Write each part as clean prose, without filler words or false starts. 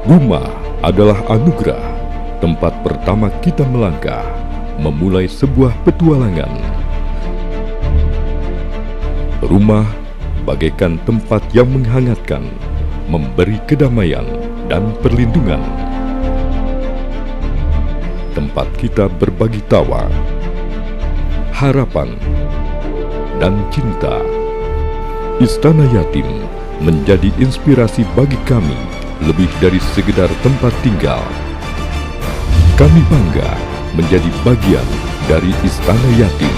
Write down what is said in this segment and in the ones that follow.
Rumah adalah anugerah, tempat pertama kita melangkah, memulai sebuah petualangan. Rumah bagaikan tempat yang menghangatkan, memberi kedamaian dan perlindungan. Tempat kita berbagi tawa, harapan, dan cinta. Istana Yatim menjadi inspirasi bagi kami, lebih dari sekedar tempat tinggal. Kami bangga menjadi bagian dari Istana Yatim.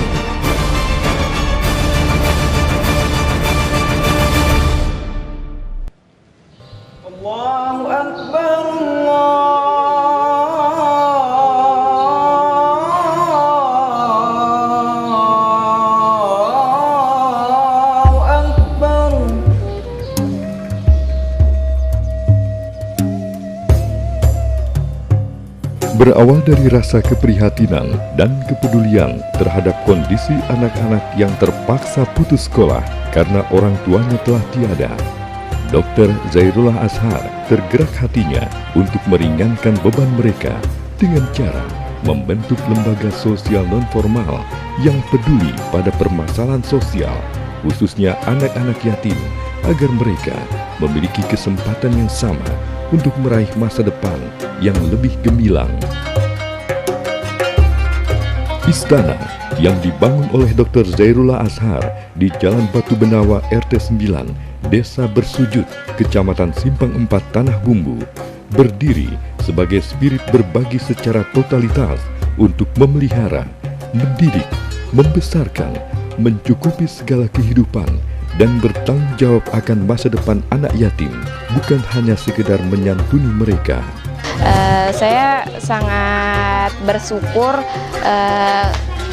Allahu Akbar, Allahu Akbar. Berawal dari rasa keprihatinan dan kepedulian terhadap kondisi anak-anak yang terpaksa putus sekolah karena orang tuanya telah tiada, Dr. Zairullah Azhar tergerak hatinya untuk meringankan beban mereka dengan cara membentuk lembaga sosial non-formal yang peduli pada permasalahan sosial, khususnya anak-anak yatim, agar mereka memiliki kesempatan yang sama untuk meraih masa depan yang lebih gemilang. Istana yang dibangun oleh Dr. Zairullah Azhar di Jalan Batu Benawa RT 9, Desa Bersujud, Kecamatan Simpang 4, Tanah Bumbu, berdiri sebagai spirit berbagi secara totalitas untuk memelihara, mendidik, membesarkan, mencukupi segala kehidupan, dan bertanggung jawab akan masa depan anak yatim, bukan hanya sekedar menyantuni mereka. Saya sangat bersyukur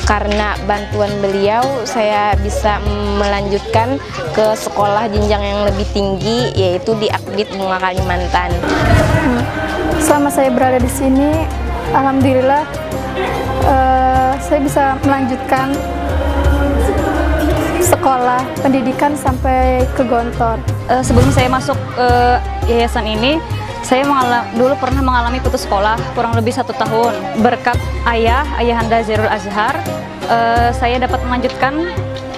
karena bantuan beliau saya bisa melanjutkan ke sekolah jenjang yang lebih tinggi, yaitu di Akbid Bunga Kalimantan. Selama saya berada di sini, alhamdulillah saya bisa melanjutkan sekolah pendidikan sampai ke Gontor. Sebelum saya masuk yayasan ini, saya dulu pernah mengalami putus sekolah kurang lebih 1 tahun. Berkat ayahanda Zairul Azhar, saya dapat melanjutkan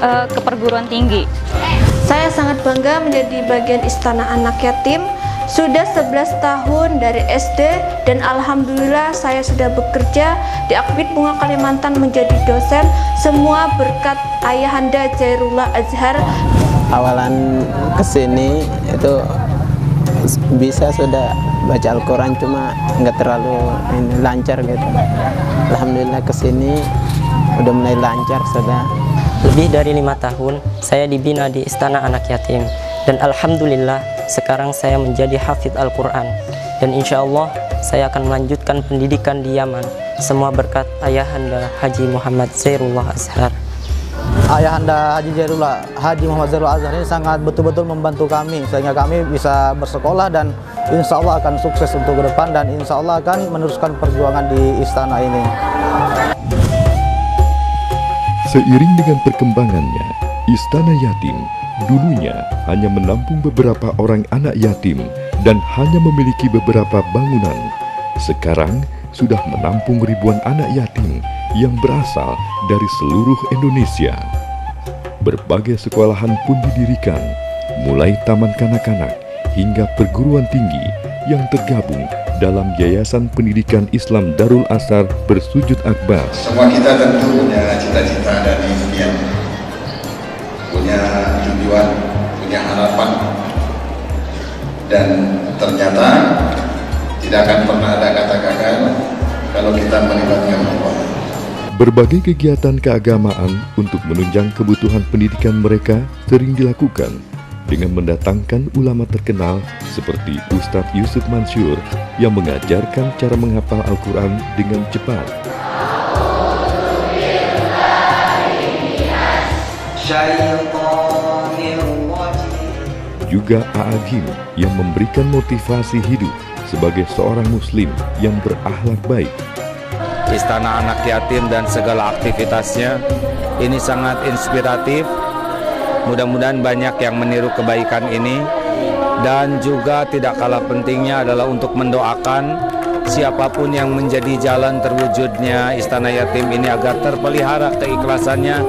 ke perguruan tinggi. Saya sangat bangga menjadi bagian Istana Anak Yatim. Sudah 11 tahun dari SD dan alhamdulillah saya sudah bekerja di Akbid Bunga Kalimantan menjadi dosen. Semua berkat ayahanda Zairullah Azhar. Awalan kesini itu bisa sudah baca Al-Quran, cuma nggak terlalu lancar gitu. Alhamdulillah kesini udah mulai lancar sudah. Lebih dari 5 tahun saya dibina di Istana Anak Yatim, dan alhamdulillah sekarang saya menjadi hafidz Al-Quran, dan insya Allah saya akan melanjutkan pendidikan di Yaman, semua berkat ayahanda Haji Muhammad Zairullah Azhar. Ayahanda Haji Muhammad Zairullah Azhar ini sangat betul-betul membantu kami sehingga kami bisa bersekolah, dan insya Allah akan sukses untuk ke depan, dan insya Allah akan meneruskan perjuangan di istana ini. Seiring dengan perkembangannya, Istana Yatim dulunya hanya menampung beberapa orang anak yatim dan hanya memiliki beberapa bangunan. Sekarang sudah menampung ribuan anak yatim yang berasal dari seluruh Indonesia. Berbagai sekolahan pun didirikan, mulai taman kanak-kanak hingga perguruan tinggi yang tergabung dalam Yayasan Pendidikan Islam Darul Azhar Bersujud Akbar. Semua kita tentu punya cita-cita dan impian, punya tujuan, punya harapan, dan ternyata tidak akan pernah ada kata gagal kalau kita melibatkan Allah. Berbagai kegiatan keagamaan untuk menunjang kebutuhan pendidikan mereka sering dilakukan dengan mendatangkan ulama terkenal seperti Ustadz Yusuf Mansur yang mengajarkan cara menghafal Al-Quran dengan cepat. Juga A'agim yang memberikan motivasi hidup sebagai seorang muslim yang berakhlak baik. Istana Anak Yatim dan segala aktivitasnya ini sangat inspiratif. Mudah-mudahan banyak yang meniru kebaikan ini Dan juga tidak kalah pentingnya adalah untuk mendoakan siapapun yang menjadi jalan terwujudnya Istana Yatim ini agar terpelihara keikhlasannya.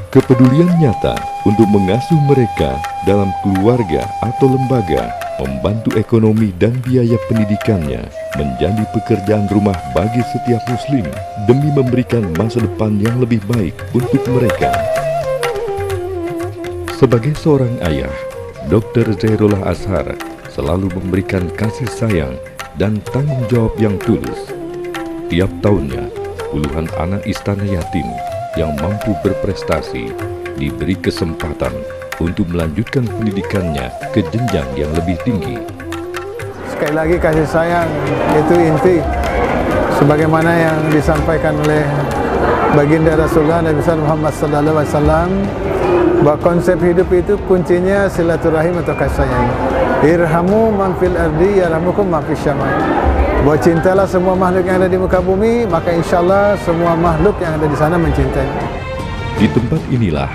Kepedulian nyata untuk mengasuh mereka dalam keluarga atau lembaga, membantu ekonomi dan biaya pendidikannya menjadi pekerjaan rumah bagi setiap muslim demi memberikan masa depan yang lebih baik untuk mereka. Sebagai seorang ayah, Dr. Zairullah Azhar selalu memberikan kasih sayang dan tanggung jawab yang tulus. Tiap tahunnya, puluhan anak istana yatim yang mampu berprestasi diberi kesempatan untuk melanjutkan pendidikannya ke jenjang yang lebih tinggi. Sekali lagi kasih sayang itu inti, sebagaimana yang disampaikan oleh baginda Rasulullah Nabi Muhammad SAW, bahwa konsep hidup itu kuncinya silaturahim atau kasih sayang. Irhamu man fil ardi yarhamukum man fis samai. Bahwa cintalah semua makhluk yang ada di muka bumi, maka insyaAllah semua makhluk yang ada di sana mencintai. Di tempat inilah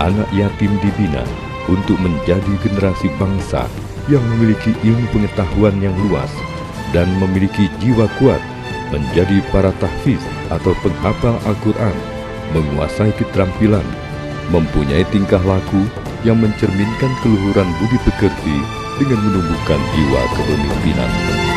anak yatim dibina untuk menjadi generasi bangsa yang memiliki ilmu pengetahuan yang luas dan memiliki jiwa kuat menjadi para tahfiz atau penghafal Al-Quran, menguasai keterampilan, mempunyai tingkah laku yang mencerminkan keluhuran budi pekerti dengan menumbuhkan jiwa kepemimpinan.